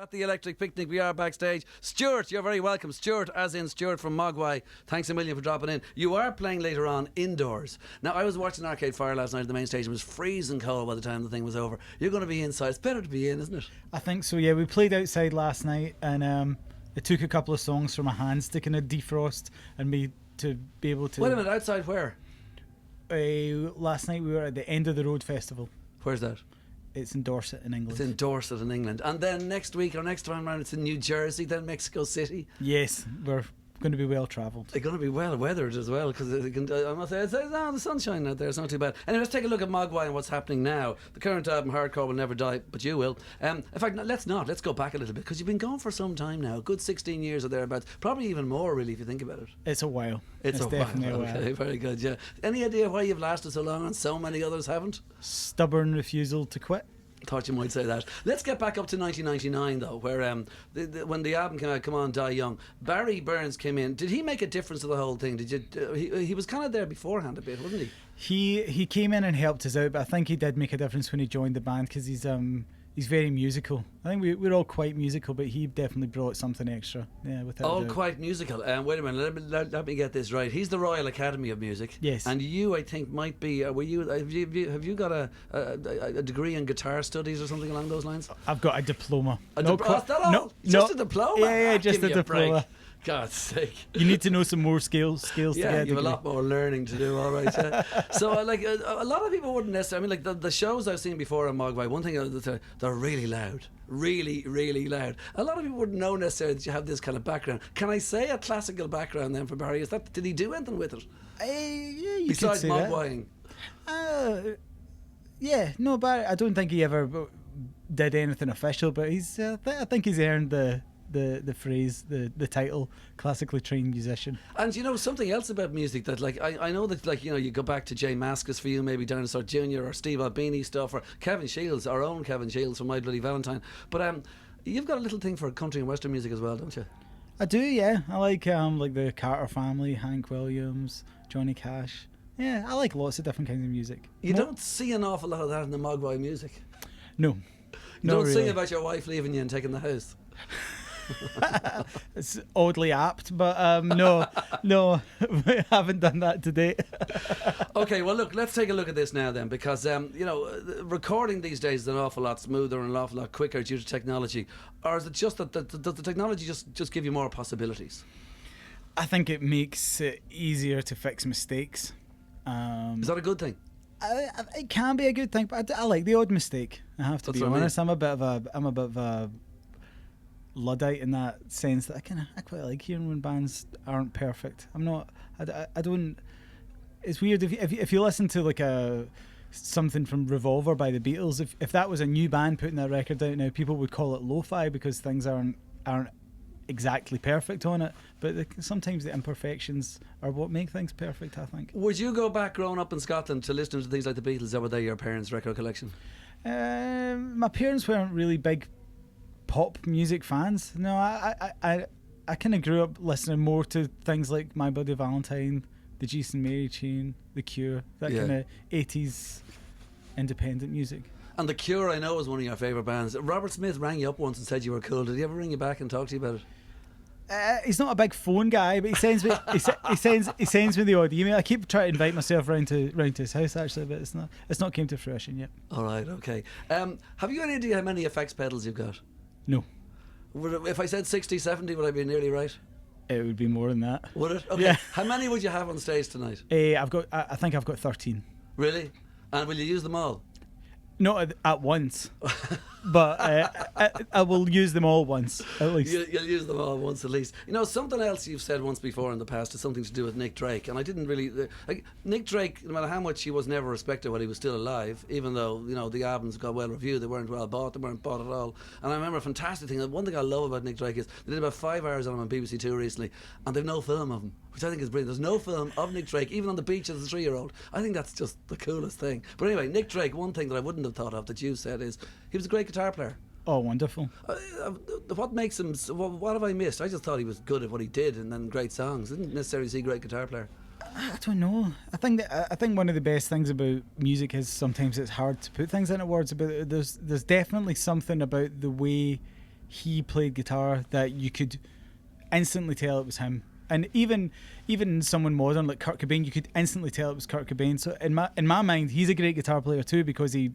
At the Electric Picnic, we are backstage. Stuart, you're very welcome. Stuart, as in Stuart from Mogwai. Thanks a million for dropping in. You are playing later on indoors. Now, I was watching Arcade Fire last night at the main stage. It was freezing cold by the time the thing was over. You're going to be inside. It's better to be in, isn't it? I think so, yeah. We played outside last night, and it took a couple of songs for my hands to kind of defrost and me to be able to... Wait a minute, outside where? Last night we were at the end of the Road Festival. Where's that? It's in Dorset in England. It's in Dorset in England. And then next week or next time round it's in New Jersey, then Mexico City. Yes, we're going to be well travelled. They're going to be well weathered as well, because I must say, the sunshine out there, it's not too bad. Anyway, let's take a look at Mogwai and what's happening now. The current album, Hardcore Will Never Die, but you will. In fact, let's go back a little bit, because you've been gone for some time now, a good 16 years or thereabouts, probably even more really if you think about it. It's a while. It's definitely a while. Okay, very good, yeah. Any idea why you've lasted so long and so many others haven't? Stubborn refusal to quit. Thought you might say that. Let's get back up to 1999 though, where when the album came out, Come On Die Young, Barry Burns came in. Did he make a difference to the whole thing? Did you? He was kind of there beforehand a bit, wasn't he? He came in and helped us out, but I think he did make a difference when he joined the band, because he's very musical. I think we're all quite musical, but he definitely brought something extra. Yeah, without all doubt. Quite musical. Wait a minute, let me get this right. He's the Royal Academy of Music. Yes. And you, I think, might be. Have you got a degree in guitar studies or something along those lines? I've got a diploma. Just a diploma? Yeah, just a diploma. Break. God's sake. You need to know some more skills to get yeah, a you have a lot more learning to do, all right. Yeah. So, a lot of people wouldn't necessarily... I mean, like, the shows I've seen before in Mogwai, one thing, they're really loud. Really, really loud. A lot of people wouldn't know necessarily that you have this kind of background. Can I say a classical background then for Barry? Did he do anything with it? Yeah, you besides could say Mogwaiing? Yeah, no, Barry, I don't think he ever did anything official, but I think he's earned the phrase, the title, classically trained musician. And you know something else about music that, like, I know that, like, you know, you go back to Jay Mascis for you, maybe Dinosaur Jr. or Steve Albini stuff, or Kevin Shields, our own Kevin Shields from My Bloody Valentine. But you've got a little thing for country and western music as well, don't you? I do, yeah. I like the Carter family, Hank Williams, Johnny Cash. Yeah, I like lots of different kinds of music. You don't see an awful lot of that in the Mogwai music. No. You don't really sing about your wife leaving you and taking the house. It's oddly apt, but no, we haven't done that to date. Okay, well, look, let's take a look at this now then, because you know, recording these days is an awful lot smoother and an awful lot quicker due to technology. Or is it just that the technology just give you more possibilities? I think it makes it easier to fix mistakes. Is that a good thing? It can be a good thing, but I like the odd mistake. I have to be honest. I'm a bit of a Luddite in that sense that I quite like hearing when bands aren't perfect. I don't. It's weird if you listen to like something from Revolver by the Beatles. If that was a new band putting that record out now, people would call it lo-fi because things aren't exactly perfect on it. But sometimes the imperfections are what make things perfect, I think. Would you go back growing up in Scotland to listening to things like the Beatles, or were they your parents' record collection? My parents weren't really big pop music fans. No, I kind of grew up listening more to things like My Bloody Valentine, the Jason Mary Chain, The Cure, that kind of 80s independent music. And The Cure, I know, is one of your favourite bands. Robert Smith rang you up once and said you were cool. Did he ever ring you back and talk to you about it? He's not a big phone guy, but he sends me he sends me the odd email. I keep trying to invite myself round to his house actually, but it's not came to fruition yet. All right, okay. Have you any idea how many effects pedals you've got? No. If I said 60, 70, would I be nearly right? It would be more than that. Would it? Okay. Yeah. How many would you have on stage tonight? I think I've got 13. Really? And will you use them all? Not at once, but I will use them all once at least. You'll use them all once at least. You know, something else you've said once before in the past is something to do with Nick Drake, and I didn't really Nick Drake, no matter how much he was never respected while he was still alive, even though, you know, the albums got well reviewed, they weren't well bought, they weren't bought at all. And I remember a fantastic thing. One thing I love about Nick Drake is they did about 5 hours on him on BBC Two recently, and they've no film of him, which I think is brilliant. There's no film of Nick Drake, even on the beach as a 3-year-old. I think that's just the coolest thing. But anyway, Nick Drake, one thing that I wouldn't have thought of that you said is he was a great guitar player. Oh, wonderful. What makes him... What have I missed? I just thought he was good at what he did and then great songs. I didn't necessarily see a great guitar player. I don't know. I think one of the best things about music is sometimes it's hard to put things into words. But there's definitely something about the way he played guitar that you could instantly tell it was him. And even someone modern like Kurt Cobain, you could instantly tell it was Kurt Cobain. So in my mind, he's a great guitar player too, because he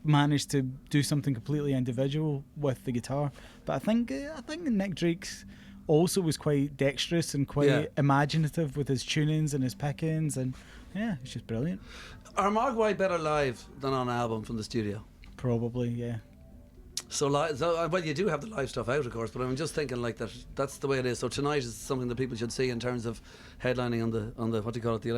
managed to do something completely individual with the guitar. But I think Nick Drake's also was quite dexterous and quite imaginative with his tunings and his pickings, and yeah, it's just brilliant. Are Mogwai better live than on album from the studio? Probably, yeah. So well, you do have the live stuff out, of course, but I'm just thinking like that's the way it is. So tonight is something that people should see in terms of headlining on the what do you call it, the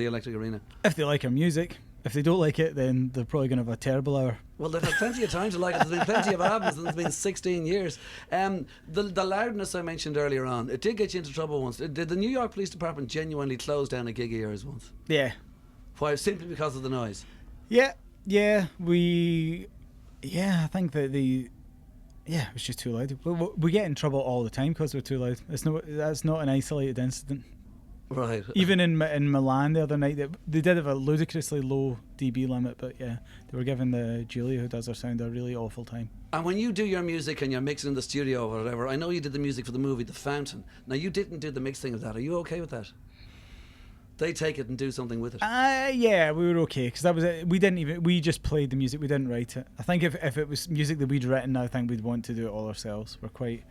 electric arena. If they like our music. If they don't like it, then they're probably going to have a terrible hour. Well, they've had plenty of time to like it. There's been plenty of albums, and it's been 16 years. The loudness I mentioned earlier on, it did get you into trouble once. Did the New York Police Department genuinely close down a gig of yours once? Yeah. Why? Simply because of the noise? Yeah. I think that it was just too loud. We get in trouble all the time because we're too loud. That's not an isolated incident. Right. Even in Milan the other night, they did have a ludicrously low dB limit, but yeah, they were giving the Julia, who does our sound, a really awful time. And when you do your music and you're mixing in the studio or whatever, I know you did the music for the movie The Fountain. Now, you didn't do the mixing of that. Are you okay with that? They take it and do something with it. Yeah, we were okay, because that was it. We just played the music. We didn't write it. I think if it was music that we'd written, I think we'd want to do it all ourselves. We're quite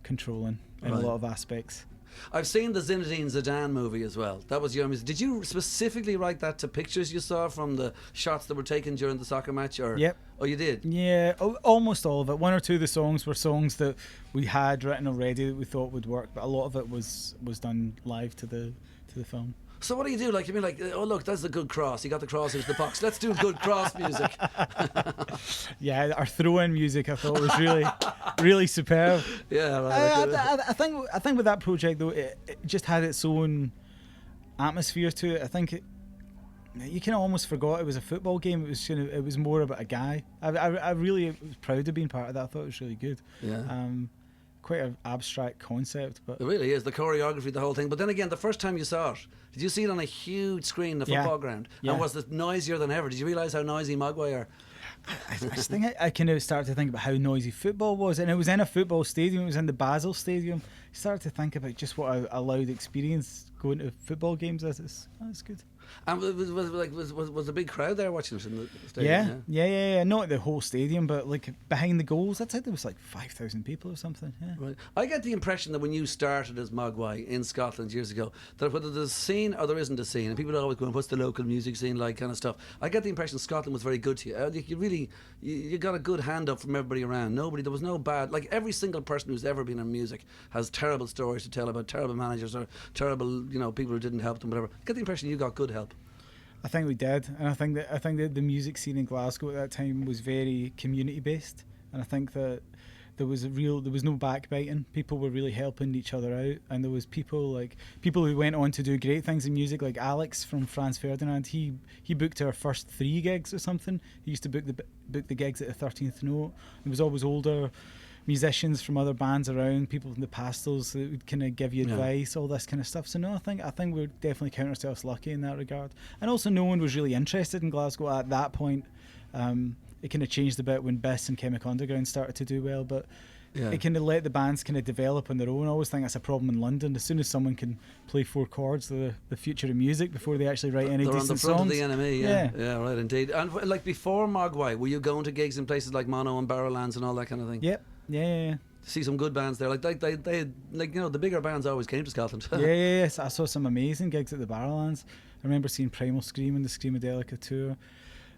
controlling in a lot of aspects. I've seen the Zinedine Zidane movie as well. That was your music. Did you specifically write that to pictures you saw from the shots that were taken during the soccer match? Or? Yep. Oh, you did? Yeah, almost all of it. One or two of the songs were songs that we had written already that we thought would work, but a lot of it was done live to the film. So what do you do? Like, you mean like, oh look, that's a good cross. You got the cross into the box. Let's do good cross music. Yeah, our throw-in music I thought was really, really superb. Yeah, right. I think with that project though, it just had its own atmosphere to it. I think you kind of almost forgot it was a football game. It was more about a guy. I really was proud of being part of that. I thought it was really good. Yeah. Quite an abstract concept, but it really is, the choreography, the whole thing. But then again, the first time you saw it, did you see it on a huge screen in the football ground? Yeah. And was it noisier than ever? Did you realise how noisy Mogwai are? I think I kind of started to think about how noisy football was, and it was in a football stadium. It was in the Basel Stadium. I started to think about just what a loud experience going to football games is. That's good. And was a big crowd there watching us in the stadium? Yeah. Not the whole stadium, but like behind the goals. I'd say there was like 5,000 people or something. Yeah. Right. I get the impression that when you started as Mogwai in Scotland years ago, that whether there's a scene or there isn't a scene, and people are always going, "What's the local music scene like?" kind of stuff. I get the impression Scotland was very good to you. You got a good hand up from everybody around. There was no bad. Like every single person who's ever been in music has terrible stories to tell about terrible managers or terrible, people who didn't help them, whatever. I get the impression you got good help. I think we did, and I think that the music scene in Glasgow at that time was very community based, and I think that there was no backbiting. People were really helping each other out, and there was people who went on to do great things in music, like Alex from Franz Ferdinand. He booked our first 3 gigs or something. He used to book the gigs at the 13th Note. It was always older musicians from other bands around, people from the Pastels that would kind of give you advice, all this kind of stuff. So no, I think we definitely count ourselves lucky in that regard. And also, no one was really interested in Glasgow at that point. It kind of changed a bit when Biss and Chemical Underground started to do well, but it kind of let the bands kind of develop on their own. I always think that's a problem in London. As soon as someone can play 4 chords, the future of music, before they actually write any decent songs. They're on the front of the enemy, yeah, right, indeed. And like before Mogwai, were you going to gigs in places like Mono and Barrowlands and all that kind of thing? Yep. Yeah. See some good bands there. Like they the bigger bands always came to Scotland. Yeah. I saw some amazing gigs at the Barrowlands. I remember seeing Primal Scream and the Screamadelica tour.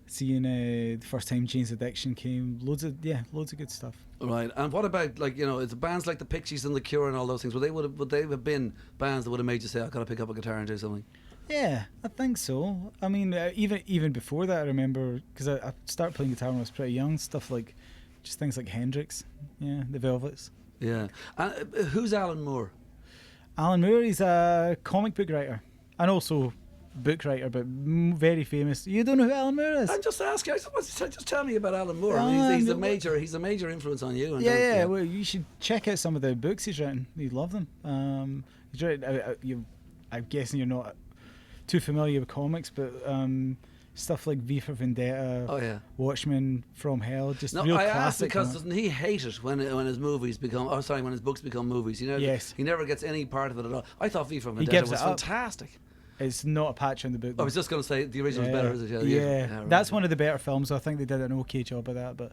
Seeing the first time Jane's Addiction came. Loads of good stuff. Right. And what about it's bands like the Pixies and the Cure and all those things? Would they have been bands that would have made you say, "I've got to pick up a guitar and do something"? Yeah, I think so. I mean, even before that, I remember, because I started playing guitar when I was pretty young. Stuff like just things like Hendrix, the Velvets. Yeah. And who's Alan Moore? Alan Moore, he's a comic book writer and also book writer, but very famous. You don't know who Alan Moore is? I'm just asking. Just tell me about Alan Moore. He's a major influence on you. Yeah. Well, you should check out some of the books he's written. You'd love them. He's written, I'm guessing you're not too familiar with comics, but stuff like V for Vendetta, Oh yeah. Watchmen, From Hell, just No, real I asked classic. because doesn't he hate it when his movies become? Oh, sorry, when his books become movies. Yes. He never gets any part of it at all. I thought V for He Vendetta gives was it up. fantastic. It's not a patch on the book. I was just going to say the original's better, is it? Yeah, right. That's one of the better films. So I think they did an okay job of that. But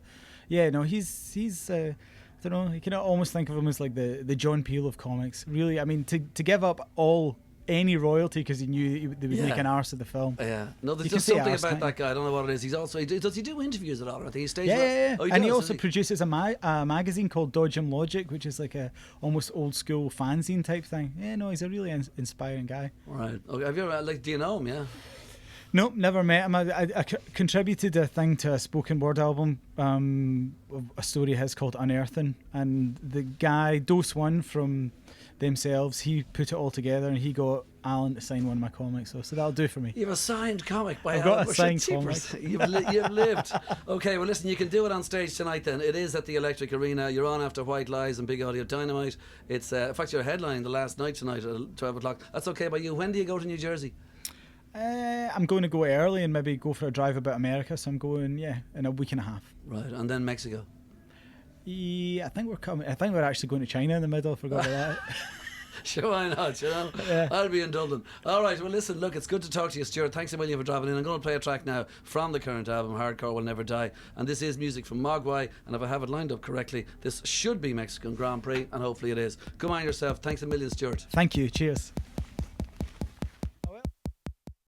yeah, no, he's I don't know. You can almost think of him as like the John Peel of comics. Really, I mean, to give up any royalty because he knew they would make an arse of the film. Yeah, no, there's You just can say something arse, about can't that guy. I don't know what it is. He's also does he do interviews at all? I think he stays. Yeah. Oh, he And he does, also doesn't produces a magazine called Dodge and Logic, which is like a almost old school fanzine type thing. Yeah, no, he's a really inspiring guy. Right. Okay. Have you ever do you know him? Yeah. Nope, never met him. I contributed a thing to a spoken word album, a story of his called Unearthing, and the guy Dose One from themselves, he put it all together, and he got Alan to sign one of my comics. So that'll do for me. You have a signed comic by I've Alan got a signed comic. You've lived. Okay, well listen, you can do it on stage tonight then. It is at the Electric Arena. You're on after White Lies and Big Audio Dynamite. It's in fact you're headlining the last night tonight at 12 o'clock. That's okay by you. When do you go to New Jersey? I'm going to go early and maybe go for a drive about America. So I'm going, in a week and a half. Right, and then Mexico. Yeah, I think we're coming. I think we're actually going to China in the middle. I forgot about that. Sure, why not? Yeah. I'll be in Dublin. All right, well listen, look, it's good to talk to you, Stuart. Thanks a million for dropping in. I'm going to play a track now from the current album, Hardcore Will Never Die, and this is music from Mogwai, and if I have it lined up correctly, this should be Mexican Grand Prix, and hopefully it is. Come on yourself. Thanks a million, Stuart. Thank you. Cheers.